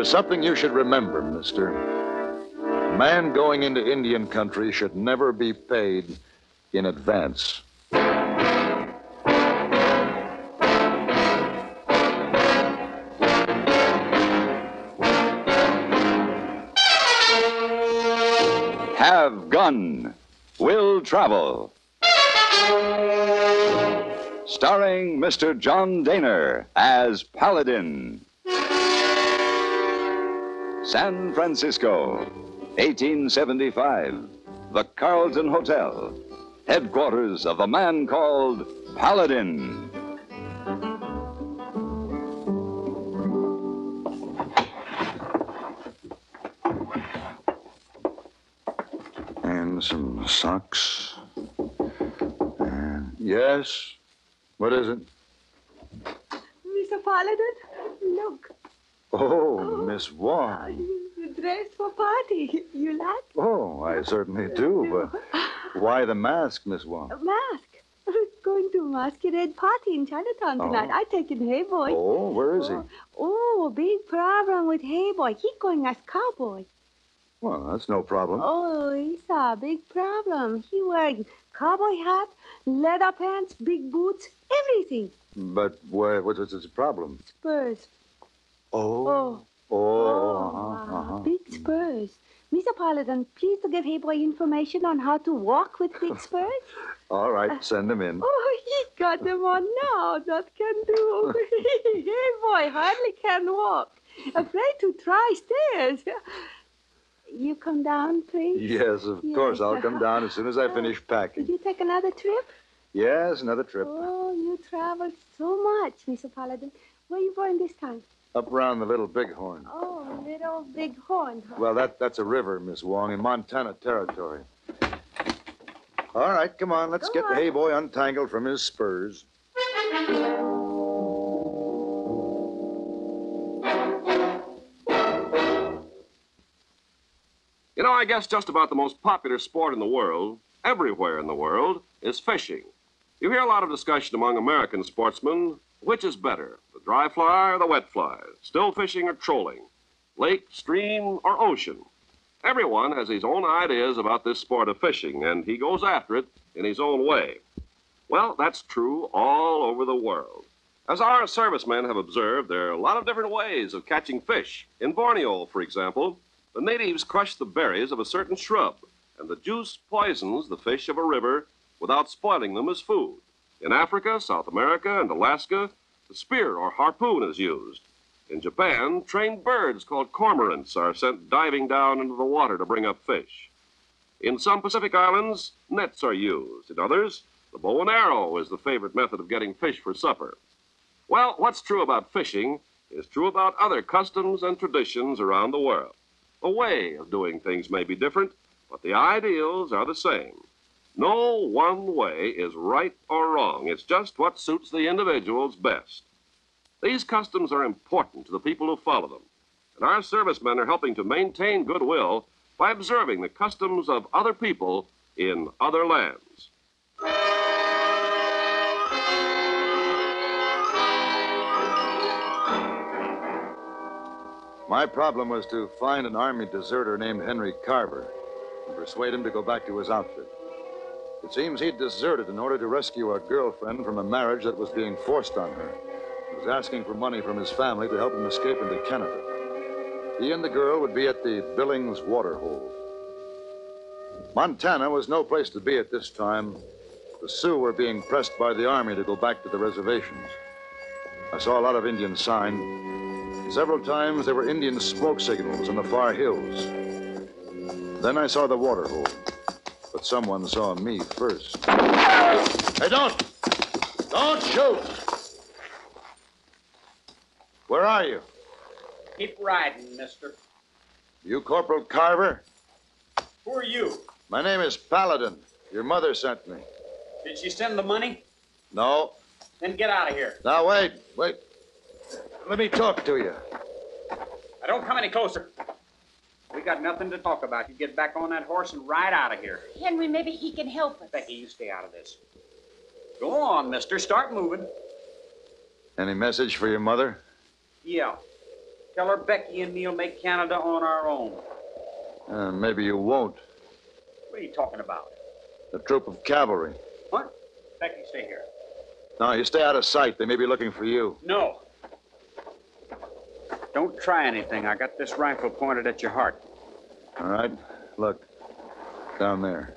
There's something you should remember, mister. A man going into Indian country should never be paid in advance. Have gun. Will travel. Starring Mr. John Dehner as Paladin. San Francisco, 1875. The Carlton Hotel, headquarters of the man called Paladin. And some socks. And yes? What is it? Mr. Paladin, look. Oh, Miss Wong. You dressed for party. You like? Oh, I certainly do, but why the mask, Miss Wong? A mask. Going to a masquerade party in Chinatown tonight. I taken Hey Boy. Oh, where is he? Oh, big problem with Hey Boy. He going as cowboy. Well, that's no problem. Oh, it's a big problem. He wearing cowboy hat, leather pants, big boots, everything. But what's the problem? Spurs. Oh. Big spurs. Mr. Paladin, please to give Hey Boy information on how to walk with big spurs. All right, send him in. Oh, he got them on now. That can do. Hey Boy hardly can walk. Afraid to try stairs. You come down, please? Yes, of course. I'll come down as soon as I finish packing. Did you take another trip? Yes, another trip. Oh, you traveled so much, Mr. Paladin. Where are you going this time? Up around the Little Bighorn. Oh, Little Bighorn. Well, that's a river, Miss Wong, in Montana Territory. All right, come on. Let's get the Hey Boy untangled from his spurs. You know, I guess just about the most popular sport in the world, everywhere in the world, is fishing. You hear a lot of discussion among American sportsmen, which is better, the dry fly or the wet fly, still fishing or trolling, lake, stream, or ocean. Everyone has his own ideas about this sport of fishing, and he goes after it in his own way. Well, that's true all over the world. As our servicemen have observed, there are a lot of different ways of catching fish. In Borneo, for example, the natives crush the berries of a certain shrub, and the juice poisons the fish of a river without spoiling them as food. In Africa, South America, and Alaska, the spear or harpoon is used. In Japan, trained birds called cormorants are sent diving down into the water to bring up fish. In some Pacific islands, nets are used. In others, the bow and arrow is the favorite method of getting fish for supper. Well, what's true about fishing is true about other customs and traditions around the world. The way of doing things may be different, but the ideals are the same. No one way is right or wrong. It's just what suits the individuals best. These customs are important to the people who follow them, and our servicemen are helping to maintain goodwill by observing the customs of other people in other lands. My problem was to find an Army deserter named Henry Carver and persuade him to go back to his outfit. It seems he'd deserted in order to rescue a girlfriend from a marriage that was being forced on her. He was asking for money from his family to help him escape into Canada. He and the girl would be at the Billings Waterhole. Montana was no place to be at this time. The Sioux were being pressed by the Army to go back to the reservations. I saw a lot of Indian sign. Several times there were Indian smoke signals on the far hills. Then I saw the waterhole. But someone saw me first. Hey, don't shoot! Where are you? Keep riding, mister. You Corporal Carver? Who are you? My name is Paladin. Your mother sent me. Did she send the money? No. Then get out of here. Now, wait. Let me talk to you. Now, don't come any closer. We got nothing to talk about. You get back on that horse and ride out of here. Henry, maybe he can help us. Becky, you stay out of this. Go on, mister. Start moving. Any message for your mother? Yeah. Tell her Becky and me'll make Canada on our own. Maybe you won't. What are you talking about? The troop of cavalry. What? Becky, stay here. No, you stay out of sight. They may be looking for you. No. Don't try anything. I got this rifle pointed at your heart. All right. Look. Down there.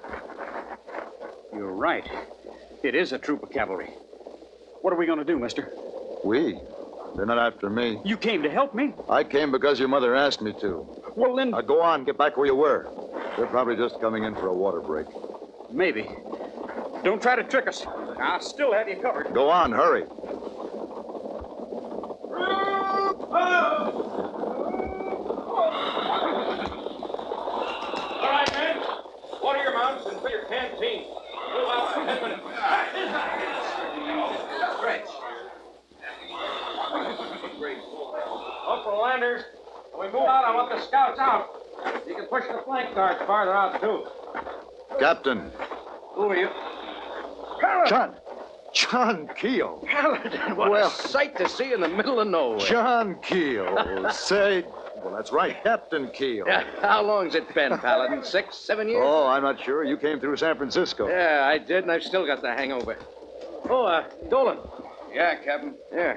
You're right. It is a troop of cavalry. What are we going to do, mister? We? They're not after me. You came to help me? I came because your mother asked me to. Well, then... Now go on. Get back where you were. They're probably just coming in for a water break. Maybe. Don't try to trick us. I'll still have you covered. Go on. Hurry. All right, men. Water your mouths and fill your canteen. Move out for 10 minutes. Stretch. Uncle Landers, when we move out, I want the scouts out. You can push the flank guards farther out, too. Captain. Who are you? John Keel. Paladin, what a sight to see in the middle of nowhere. John Keel. Say... Well, that's right. Captain Keel. Yeah, how long's it been, Paladin? 6, 7 years? Oh, I'm not sure. You came through San Francisco. Yeah, I did, and I've still got the hangover. Oh, Dolan. Yeah, Captain. Yeah.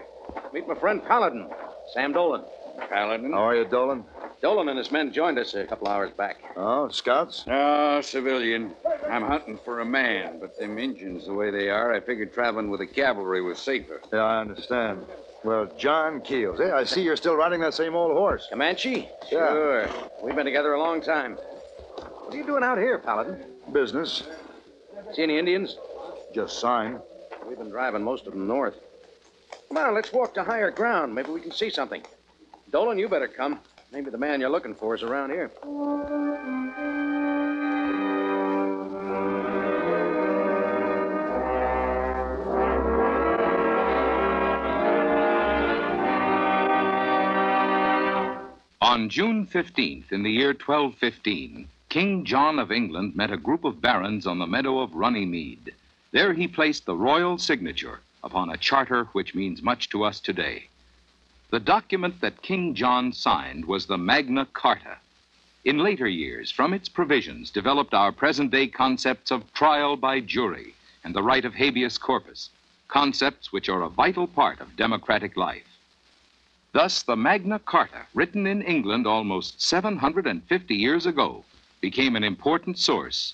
Meet my friend Paladin. Sam Dolan. Paladin? How are you, Dolan? Dolan and his men joined us a couple hours back. Oh, scouts? No, civilian. I'm hunting for a man, but them Injuns, the way they are, I figured traveling with the cavalry was safer. Yeah, I understand. Well, John Keel. Hey, I see you're still riding that same old horse. Comanche? Yeah. Sure. We've been together a long time. What are you doing out here, Paladin? Business. See any Indians? Just sign. We've been driving most of them north. Come on, let's walk to higher ground. Maybe we can see something. Dolan, you better come. Maybe the man you're looking for is around here. On June 15th, in the year 1215, King John of England met a group of barons on the meadow of Runnymede. There he placed the royal signature upon a charter which means much to us today. The document that King John signed was the Magna Carta. In later years, from its provisions developed our present-day concepts of trial by jury and the right of habeas corpus, concepts which are a vital part of democratic life. Thus, the Magna Carta, written in England almost 750 years ago, became an important source